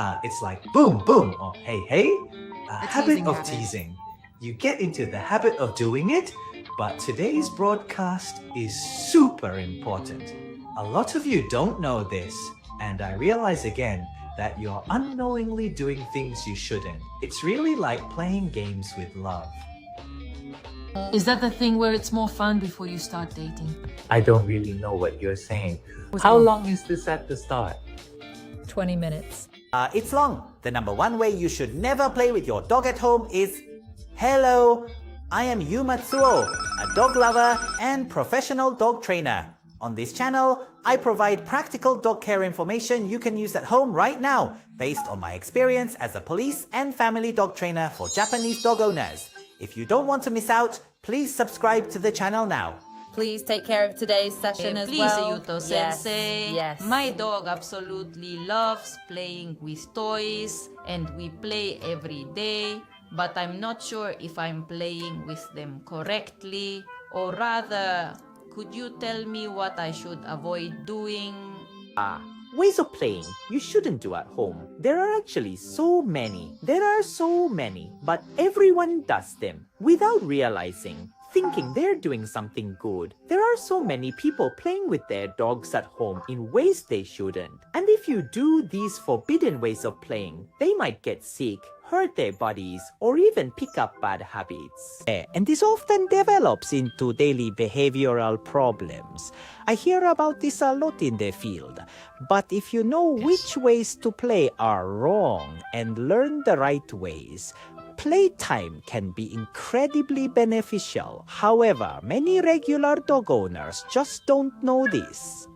It's like boom, boom, or hey, hey. A The habit teasing of habit. teasing. You get into the habit of doing it, but today's broadcast is super important. A lot of you don't know this, and I realize again that you're unknowingly doing things you shouldn't. It's really like playing games with love. Is that the thing where it's more fun before you start dating? I don't really know what you're saying. Was How it- long is this at the start? 20 minutes. It's long. The number one way you should never play with your dog at home is hello, I am Matsuo, a dog lover and professional dog trainer. On this channel, I provide practical dog care information you can use at home right now, based on my experience as a police and family dog trainer for Japanese dog owners. If you don't want to miss out, please subscribe to the channel now. Please take care of today's session as Please, well. Yuto Yes, Sensei. yes. My dog absolutely loves playing with toys and we play every day, but I'm not sure if I'm playing with them correctly, or rather, could you tell me what I should avoid doing? Ways of playing you shouldn't do at home. There are actually so many. But everyone does them without realizing, thinking they're doing something good. There are so many people playing with their dogs at home in ways they shouldn't. And if you do these forbidden ways of playing, they might get sick, hurt their bodies, or even pick up bad habits. And this often develops into daily behavioral problems. I hear about this a lot in the field. But if you know which ways to play are wrong and learn the right ways, playtime can be incredibly beneficial. However, many regular dog owners just don't know this.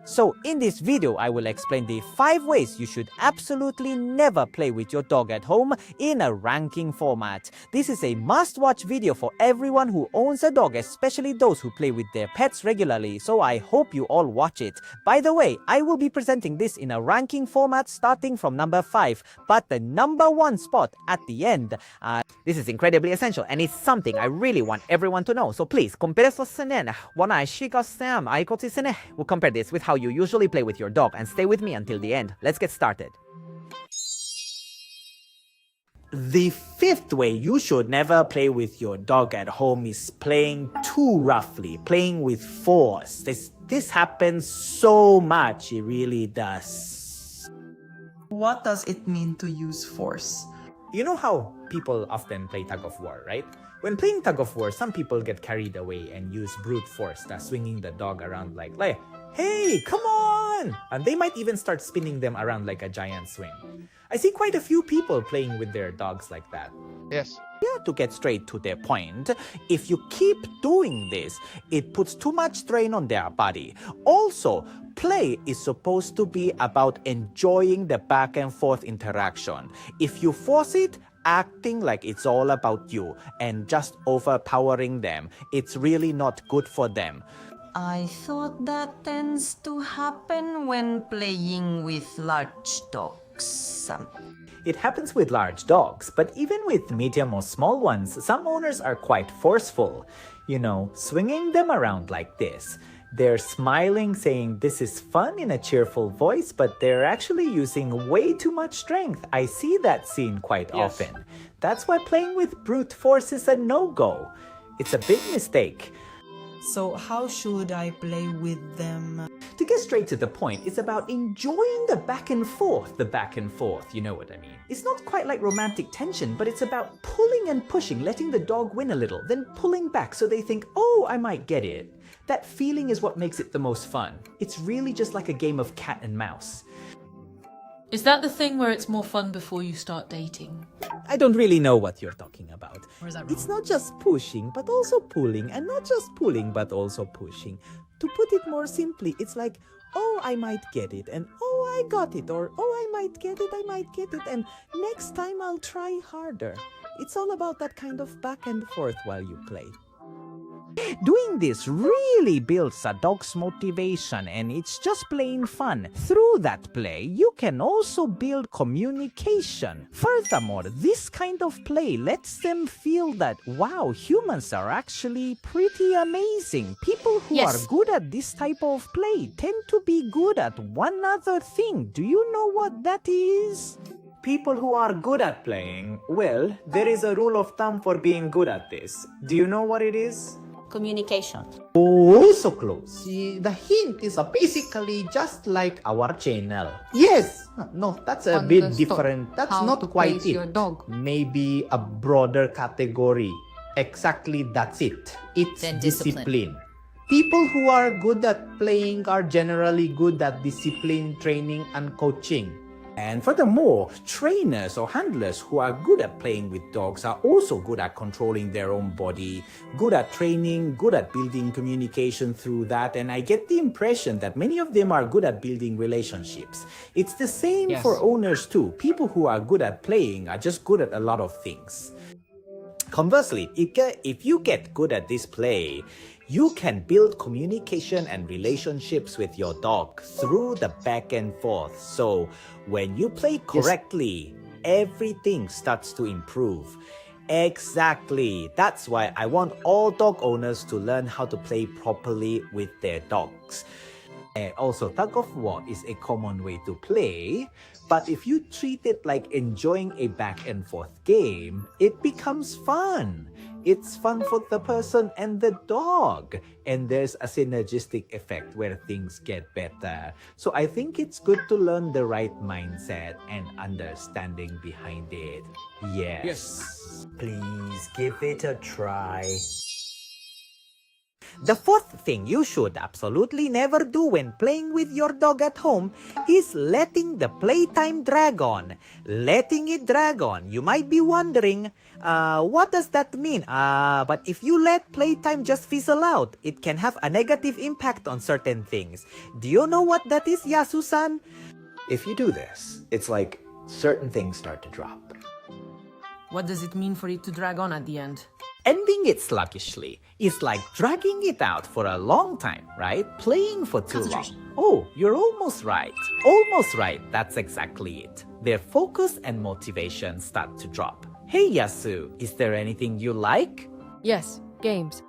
So in this video, I will explain the 5 ways you should absolutely never play with your dog at home in a ranking format. This is a must-watch video for everyone who owns a dog, especially those who play with their pets regularly, so I hope you all watch it. By the way, I will be presenting this in a ranking format starting from number 5, but the number 1 spot at the end. This is incredibly essential and it's something I really want everyone to know. So please, we'll compare this with how you usually play with your dog and stay with me until the end. Let's get started. The 5th way you should never play with your dog at home is playing too roughly, playing with force. This happens so much, it really does. What does it mean to use force? You know how people often play tug of war, right? When playing tug of war, some people get carried away and use brute force, swinging the dog around like, hey, come on! And they might even start spinning them around like a giant swing. I see quite a few people playing with their dogs like that. Yes. Yeah, to get straight to the point, if you keep doing this, it puts too much strain on their body. Also, play is supposed to be about enjoying the back and forth interaction. If you force it, acting like it's all about you and just overpowering them, it's really not good for them. I thought that tends to happen when playing with large dogs. It happens with large dogs, but even with medium or small ones, some owners are quite forceful. You know, swinging them around like this. They're smiling, saying this is fun in a cheerful voice, but they're actually using way too much strength. I see that scene quite often. That's why playing with brute force is a no-go. It's a big mistake. So how should I play with them? To get straight to the point, it's about enjoying the back and forth, you know what I mean. It's not quite like romantic tension, but it's about pulling and pushing, letting the dog win a little, then pulling back so they think, oh, I might get it. That feeling is what makes it the most fun. It's really just like a game of cat and mouse. Is that the thing where it's more fun before you start dating? I don't really know what you're talking about. Or is that It's wrong? not just pushing, but also pulling, and not just pulling, but also pushing. To put it more simply, it's like, oh, I might get it, and oh, I got it, or oh, I might get it, and next time I'll try harder. It's all about that kind of back and forth while you play. Doing this really builds a dog's motivation, and it's just plain fun. Through that play, you can also build communication. Furthermore, this kind of play lets them feel that, wow, humans are actually pretty amazing. People who are good at this type of play tend to be good at one other thing. Do you know what that is? People who are good at playing, well, there is a rule of thumb for being good at this. Do you know what it is? Communication. Oh, so close. The hint is basically just like our channel. Yes! No, that's a bit different. That's not quite it. Your dog. Maybe a broader category. Exactly, that's it. It's Then discipline. People who are good at playing are generally good at discipline, training, and coaching. And furthermore, trainers or handlers who are good at playing with dogs are also good at controlling their own body, good at training, good at building communication through that, and I get the impression that many of them are good at building relationships. It's the same for owners too. People who are good at playing are just good at a lot of things. Conversely, if you get good at this play, you can build communication and relationships with your dog through the back and forth. So when you play correctly, everything starts to improve. Exactly. That's why I want all dog owners to learn how to play properly with their dogs. And also, tug of war is a common way to play, but if you treat it like enjoying a back and forth game, it becomes fun. It's fun for the person and the dog, and there's a synergistic effect where things get better. So I think it's good to learn the right mindset and understanding behind it. Yes. Please give it a try. The fourth thing you should absolutely never do when playing with your dog at home is letting the playtime drag on. Letting it drag on. You might be wondering, what does that mean? But if you let playtime just fizzle out, it can have a negative impact on certain things. Do you know what that is, Yasu-san? If you do this, it's like certain things start to drop. What does it mean for it to drag on at the end? Ending it sluggishly is like dragging it out for a long time, right? Playing for too long. Oh, you're almost right. Almost right. That's exactly it. Their focus and motivation start to drop. Hey Yasu, is there anything you like? Yes, games.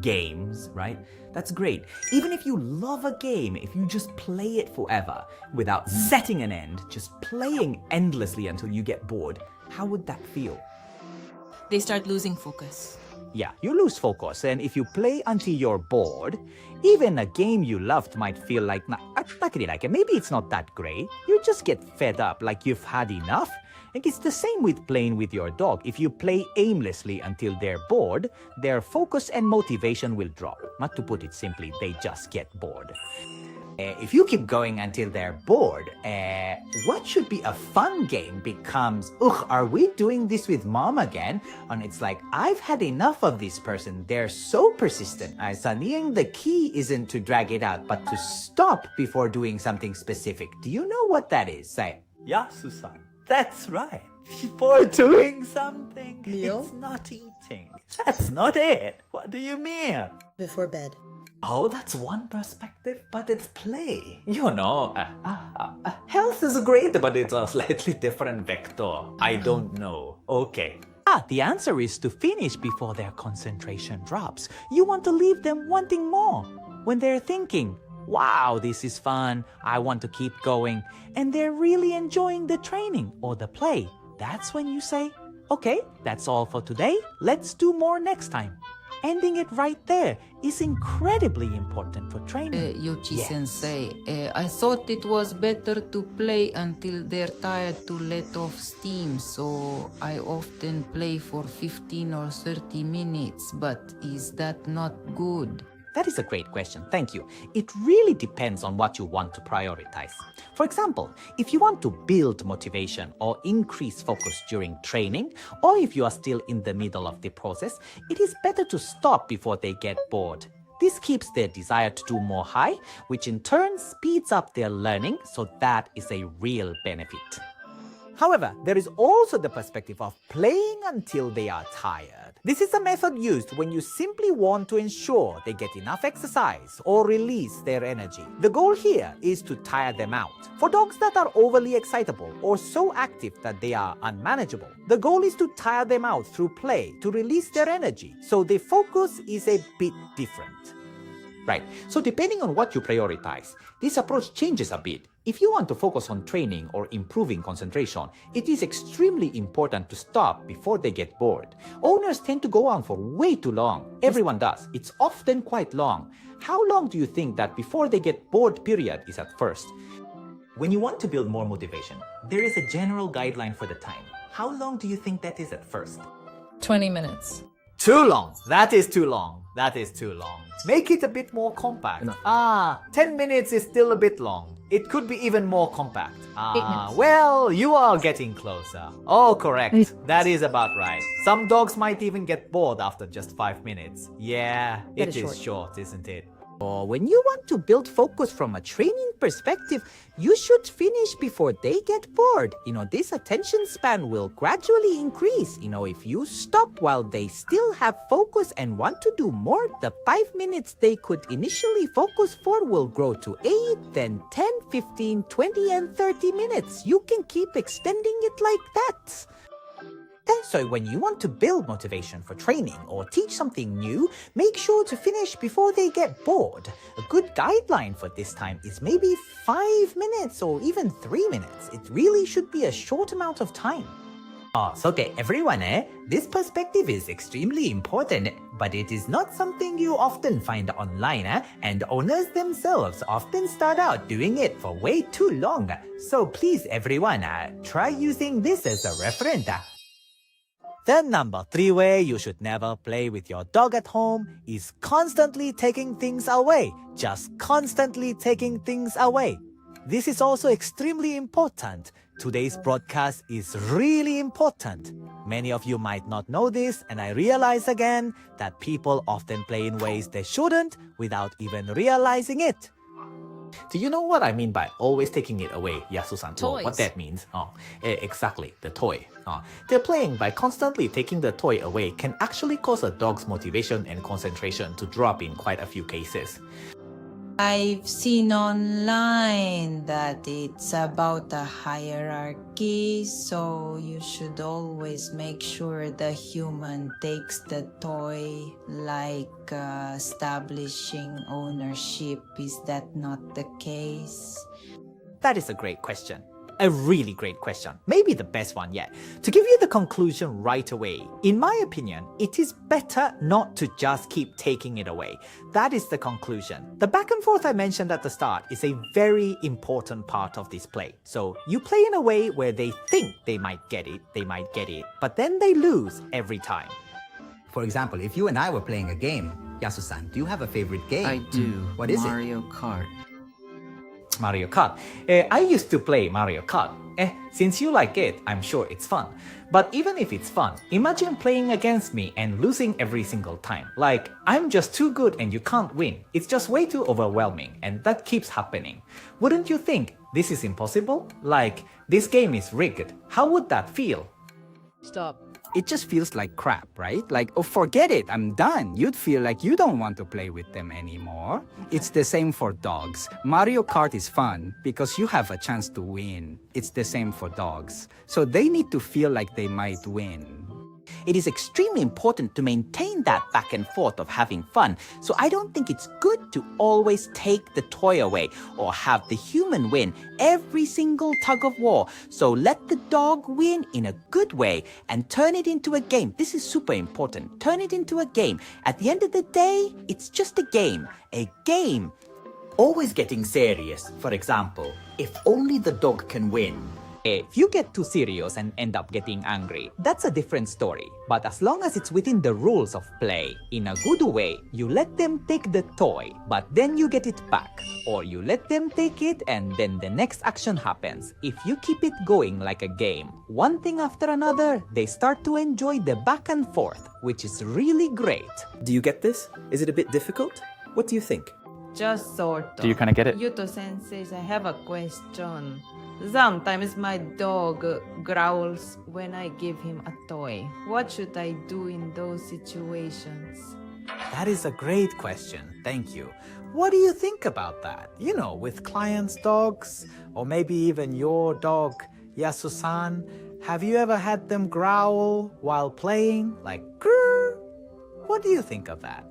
Games, right? That's great. Even if you love a game, if you just play it forever without setting an end, just playing endlessly until you get bored, how would that feel? They start losing focus. Yeah, you lose focus, and if you play until you're bored, even a game you loved might feel like, maybe it's not that great. You just get fed up, like you've had enough. And it's the same with playing with your dog. If you play aimlessly until they're bored, their focus and motivation will drop. Not to put it simply, they just get bored. If you keep going until they're bored, what should be a fun game becomes, ugh, are we doing this with mom again? And it's like, I've had enough of this person. They're so persistent. The key isn't to drag it out, but to stop before doing something specific. Do you know what that is? Say, yeah, Susan, that's right. Before doing something, it's not eating. That's not it. What do you mean? Before bed. Oh, that's one perspective, but it's play. You know, health is great, but it's a slightly different vector. I don't know. Okay. The answer is to finish before their concentration drops. You want to leave them wanting more. When they're thinking, wow, this is fun, I want to keep going, and they're really enjoying the training or the play, that's when you say, okay, that's all for today. Let's do more next time. Ending it right there is incredibly important for training. Yoshi-sensei, I thought it was better to play until they're tired to let off steam, so I often play for 15 or 30 minutes, but is that not good? That is a great question, thank you. It really depends on what you want to prioritize. For example, if you want to build motivation or increase focus during training, or if you are still in the middle of the process, it is better to stop before they get bored. This keeps their desire to do more high, which in turn speeds up their learning, so that is a real benefit. However, there is also the perspective of playing until they are tired. This is a method used when you simply want to ensure they get enough exercise or release their energy. The goal here is to tire them out. For dogs that are overly excitable or so active that they are unmanageable, the goal is to tire them out through play to release their energy, so the focus is a bit different. Right, so depending on what you prioritize, this approach changes a bit. If you want to focus on training or improving concentration, it is extremely important to stop before they get bored. Owners tend to go on for way too long. Everyone does. It's often quite long. How long do you think that before they get bored period is at first? When you want to build more motivation, there is a general guideline for the time. How long do you think that is at first? 20 minutes. Too long. That is too long. That is too long. Make it a bit more compact. 10 minutes is still a bit long. It could be even more compact. 8 minutes. Well, you are getting closer. Oh, correct. That is about right. Some dogs might even get bored after just 5 minutes. Yeah, That it is is short, isn't it? Or when you want to build focus from a training perspective, you should finish before they get bored. This attention span will gradually increase. If you stop while they still have focus and want to do more, the 5 minutes they could initially focus for will grow to 8, then 10, 15, 20, and 30 minutes. You can keep extending it like that. And so when you want to build motivation for training or teach something new, make sure to finish before they get bored. A good guideline for this time is maybe 5 minutes or even 3 minutes. It really should be a short amount of time. So okay, everyone, this perspective is extremely important, but it is not something you often find online, and owners themselves often start out doing it for way too long. So please, everyone, try using this as a reference. The number 3 way you should never play with your dog at home is constantly taking things away. Just constantly taking things away. This is also extremely important. Today's broadcast is really important. Many of you might not know this, and I realize again that people often play in ways they shouldn't without even realizing it. Do you know what I mean by always taking it away, Yasu-san? Toys. What that means? Exactly, the toy. They're playing by constantly taking the toy away can actually cause a dog's motivation and concentration to drop in quite a few cases. I've seen online that it's about a hierarchy, so you should always make sure the human takes the toy, like establishing ownership. Is that not the case? That is a great question. A really great question. Maybe the best one yet. To give you the conclusion right away, in my opinion, it is better not to just keep taking it away. That is the conclusion. The back and forth I mentioned at the start is a very important part of this play. So you play in a way where they think they might get it, but then they lose every time. For example, if you and I were playing a game, Yasu-san, do you have a favorite game? I do. What is Mario Kart. Mario Kart. I used to play Mario Kart. Since you like it, I'm sure it's fun. But even if it's fun, imagine playing against me and losing every single time. Like, I'm just too good and you can't win. It's just way too overwhelming, and that keeps happening. Wouldn't you think this is impossible? Like, this game is rigged. How would that feel? Stop. It just feels like crap, right? Like, oh, forget it, I'm done. You'd feel like you don't want to play with them anymore. It's the same for dogs. Mario Kart is fun because you have a chance to win. It's the same for dogs. So they need to feel like they might win. It is extremely important to maintain that back and forth of having fun. So I don't think it's good to always take the toy away or have the human win every single tug of war. So let the dog win in a good way and turn it into a game. This is super important. Turn it into a game. At the end of the day, it's just a game. A game. Always getting serious. For example, if only the dog can win. If you get too serious and end up getting angry, that's a different story. But as long as it's within the rules of play, in a good way, you let them take the toy, but then you get it back. Or you let them take it and then the next action happens. If you keep it going like a game, one thing after another, they start to enjoy the back and forth, which is really great. Do you get this? Is it a bit difficult? What do you think? Just sort of. Do you kind of get it? Yuto sensei, I have a question. Sometimes my dog growls when I give him a toy. What should I do in those situations? That is a great question. Thank you. What do you think about that? You know, with clients' dogs, or maybe even your dog, Yasu-san, have you ever had them growl while playing? Like, grrr? What do you think of that?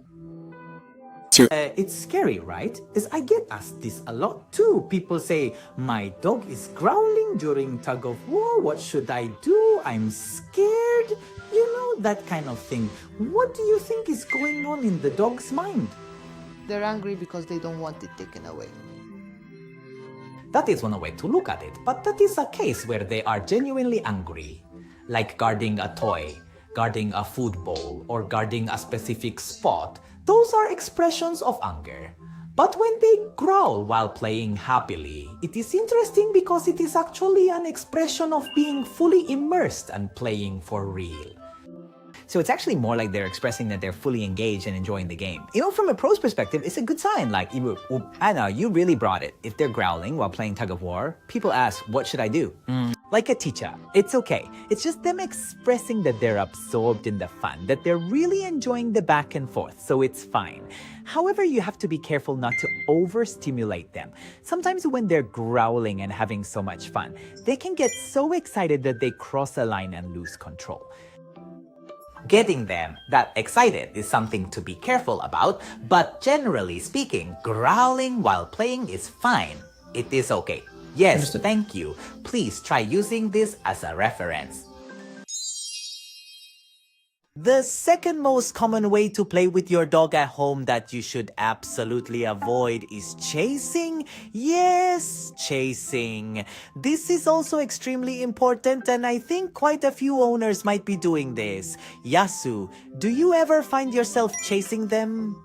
It's scary, right? Because I get asked this a lot too. People say, my dog is growling during tug of war. What should I do? I'm scared. You know, that kind of thing. What do you think is going on in the dog's mind? They're angry because they don't want it taken away. That is one way to look at it, but that is a case where they are genuinely angry, like guarding a toy, guarding a food bowl, or guarding a specific spot. Those are expressions of anger. But when they growl while playing happily, it is interesting because it is actually an expression of being fully immersed and playing for real. So it's actually more like they're expressing that they're fully engaged and enjoying the game. You know, from a pro's perspective, it's a good sign. Like, Anna, you really brought it. If they're growling while playing tug of war, people ask, what should I do? Like a teacher, it's okay. It's just them expressing that they're absorbed in the fun, that they're really enjoying the back and forth, so it's fine. However, you have to be careful not to overstimulate them. Sometimes when they're growling and having so much fun, they can get so excited that they cross a line and lose control. Getting them that excited is something to be careful about, but generally speaking, growling while playing is fine. It is okay. Yes, thank you. Please try using this as a reference. The second most common way to play with your dog at home that you should absolutely avoid is chasing. Yes, chasing. This is also extremely important, and I think quite a few owners might be doing this. Yasu, do you ever find yourself chasing them?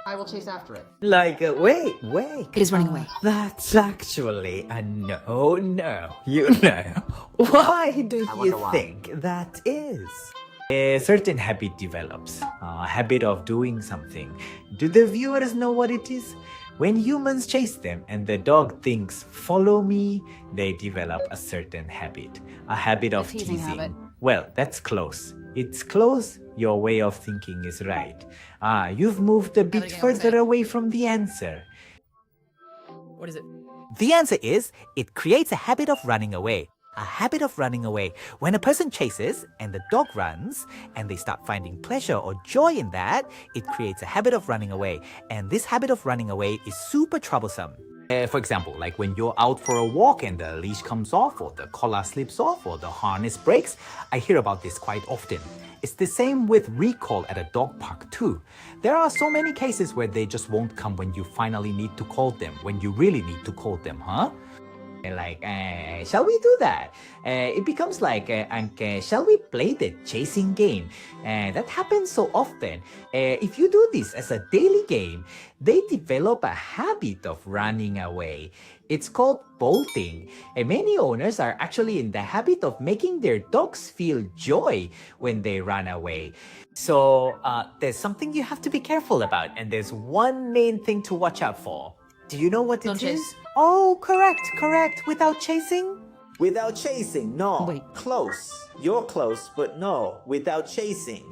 I will chase after it. Like, wait. It is running away. That's actually a no. You know. Why do you think that is? A certain habit develops, a habit of doing something. Do the viewers know what it is? When humans chase them and the dog thinks, follow me, they develop a certain habit. A habit of teasing teasing. habit. Well, that's close. It's close. Your way of thinking is right. You've moved a bit further away from the answer. What is it? The answer is, it creates a habit of running away. A habit of running away. When a person chases and the dog runs and they start finding pleasure or joy in that, it creates a habit of running away. And this habit of running away is super troublesome. For example, like when you're out for a walk and the leash comes off, or the collar slips off, or the harness breaks. I hear about this quite often. It's the same with recall at a dog park too. There are so many cases where they just won't come when you finally need to call them, when you really need to call them, huh? Like, shall we do that? It becomes like, shall we play the chasing game? That happens so often. If you do this as a daily game, they develop a habit of running away. It's called bolting. Many owners are actually in the habit of making their dogs feel joy when they run away. So, there's something you have to be careful about, and there's one main thing to watch out for. Do you know what Don't it is? chase. Oh, correct. Without chasing? Without chasing, no. Wait. Close. You're close, but no. Without chasing.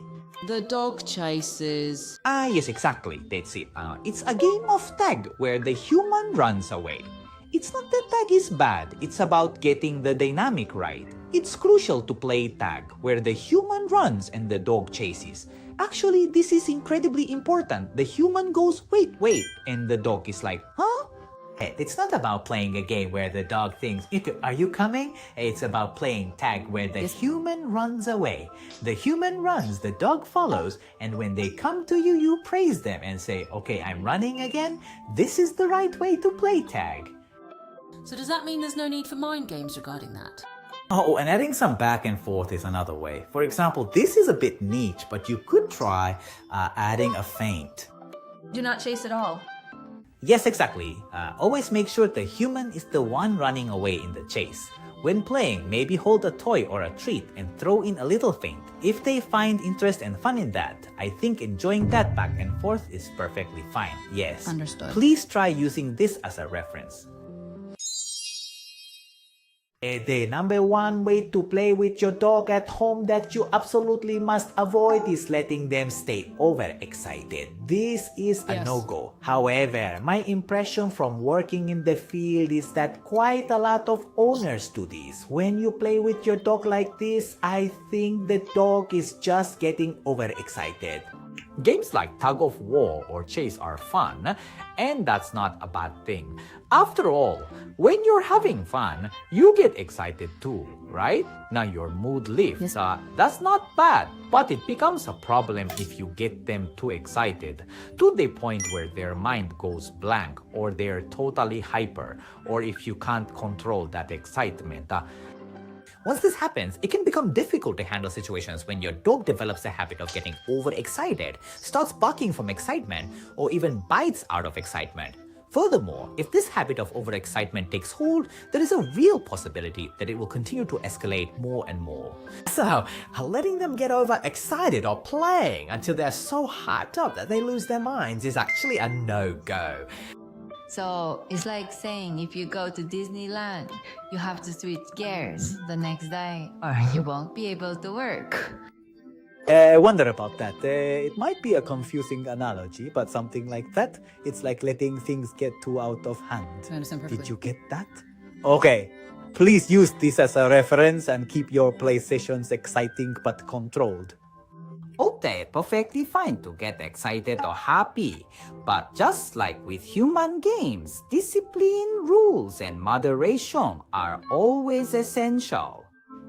The dog chases. Yes, exactly. That's it. It's a game of tag where the human runs away. It's not that tag is bad. It's about getting the dynamic right. It's crucial to play tag where the human runs and the dog chases. Actually, this is incredibly important. The human goes, wait, and the dog is like, huh? It's not about playing a game where the dog thinks, Yuto, are you coming? It's about playing tag where the human runs away. The human runs, the dog follows, and when they come to you, you praise them and say, okay, I'm running again. This is the right way to play tag. So does that mean there's no need for mind games regarding that? Oh, and adding some back and forth is another way. For example, this is a bit niche, but you could try adding a feint. Do not chase at all. Yes, exactly. Always make sure the human is the one running away in the chase. When playing, maybe hold a toy or a treat and throw in a little feint. If they find interest and fun in that, I think enjoying that back and forth is perfectly fine. Yes. Understood. Please try using this as a reference. The number one way to play with your dog at home that you absolutely must avoid is letting them stay overexcited. This is a no-go. However, my impression from working in the field is that quite a lot of owners do this. When you play with your dog like this, I think the dog is just getting overexcited. Games like tug of war or chase are fun, and that's not a bad thing. After all, when you're having fun, you get excited too, right? Now your mood lifts. That's not bad, but it becomes a problem if you get them too excited, to the point where their mind goes blank or they're totally hyper, or if you can't control that excitement. Once this happens, it can become difficult to handle situations when your dog develops a habit of getting overexcited, starts barking from excitement, or even bites out of excitement. Furthermore, if this habit of overexcitement takes hold, there is a real possibility that it will continue to escalate more and more. So, letting them get overexcited or playing until they're so hyped up that they lose their minds is actually a no-go. So it's like saying if you go to Disneyland, you have to switch gears the next day or you won't be able to work. I wonder about that. It might be a confusing analogy, but something like that. It's like letting things get too out of hand. I understand perfectly. Did you get that? Okay. Please use this as a reference and keep your play sessions exciting but controlled. Okay, perfectly fine to get excited or happy. But just like with human games, discipline, rules, and moderation are always essential.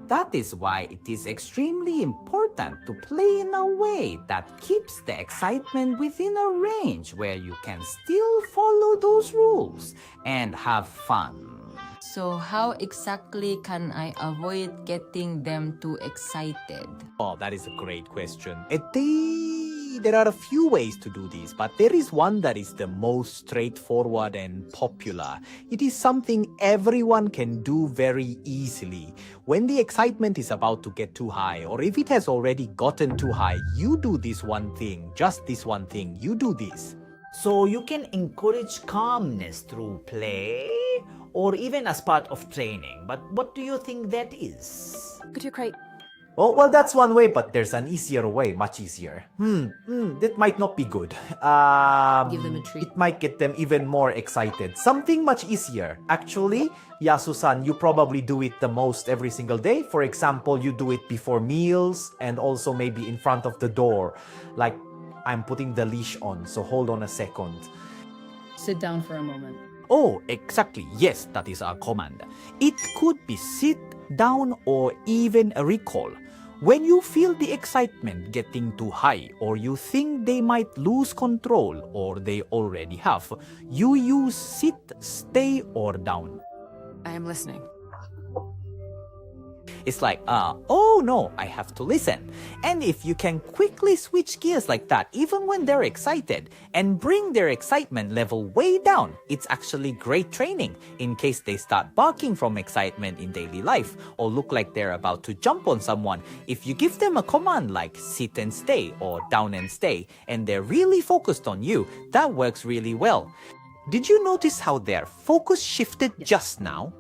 That is why it is extremely important to play in a way that keeps the excitement within a range where you can still follow those rules and have fun. So how exactly can I avoid getting them too excited? Oh, that is a great question. There are a few ways to do this, but there is one that is the most straightforward and popular. It is something everyone can do very easily. When the excitement is about to get too high, or if it has already gotten too high, you do this one thing, just this one thing, you do this. So you can encourage calmness through play or even as part of training. But what do you think that is? Go to your crate. Oh, well, that's one way, but there's an easier way, much easier. That might not be good. Give them a treat. It might get them even more excited. Something much easier. Actually, Yasu-san, you probably do it the most every single day. For example, you do it before meals and also maybe in front of the door. Like, I'm putting the leash on, so hold on a second. Sit down for a moment. Oh, exactly. Yes, that is our command. It could be sit down or even a recall. When you feel the excitement getting too high or you think they might lose control or they already have, you use sit, stay, or down. I am listening. It's like, oh no, I have to listen. And if you can quickly switch gears like that, even when they're excited, and bring their excitement level way down, it's actually great training in case they start barking from excitement in daily life or look like they're about to jump on someone. If you give them a command like sit and stay or down and stay, and they're really focused on you, that works really well. Did you notice how their focus shifted just now?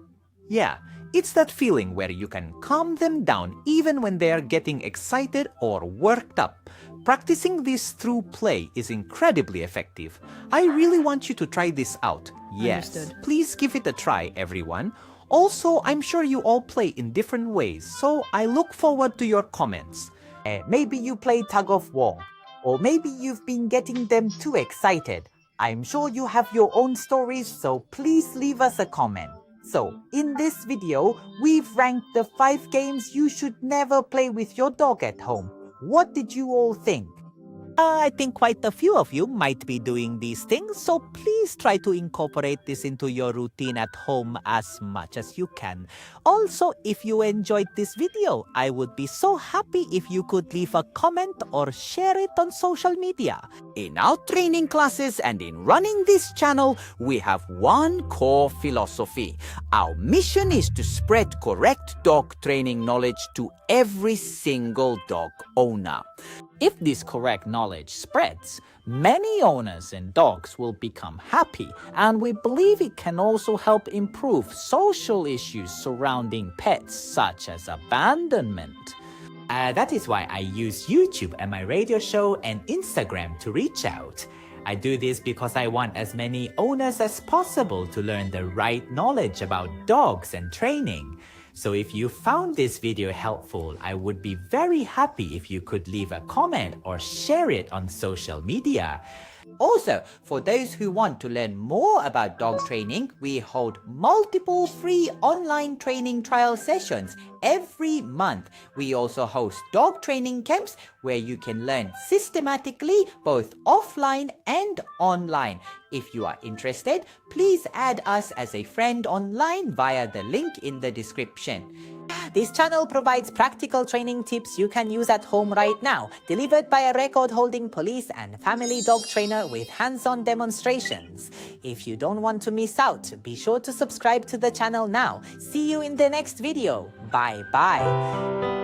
Yeah. It's that feeling where you can calm them down even when they are getting excited or worked up. Practicing this through play is incredibly effective. I really want you to try this out. Yes, Understood. Please give it a try, everyone. Also, I'm sure you all play in different ways, so I look forward to your comments. Maybe you play tug of war, or maybe you've been getting them too excited. I'm sure you have your own stories, so please leave us a comment. So, in this video, we've ranked the 5 games you should never play with your dog at home. What did you all think? I think quite a few of you might be doing these things, so please try to incorporate this into your routine at home as much as you can. Also, if you enjoyed this video, I would be so happy if you could leave a comment or share it on social media. In our training classes and in running this channel, we have one core philosophy. Our mission is to spread correct dog training knowledge to every single dog owner. If this correct knowledge spreads, many owners and dogs will become happy, and we believe it can also help improve social issues surrounding pets such as abandonment. That is why I use YouTube and my radio show and Instagram to reach out. I do this because I want as many owners as possible to learn the right knowledge about dogs and training. So if you found this video helpful, I would be very happy if you could leave a comment or share it on social media. Also, for those who want to learn more about dog training, we hold multiple free online training trial sessions every month. We also host dog training camps where you can learn systematically both offline and online. If you are interested, please add us as a friend online via the link in the description. This channel provides practical training tips you can use at home right now, delivered by a record-holding police and family dog trainer with hands-on demonstrations. If you don't want to miss out, be sure to subscribe to the channel now. See you in the next video. Bye-bye.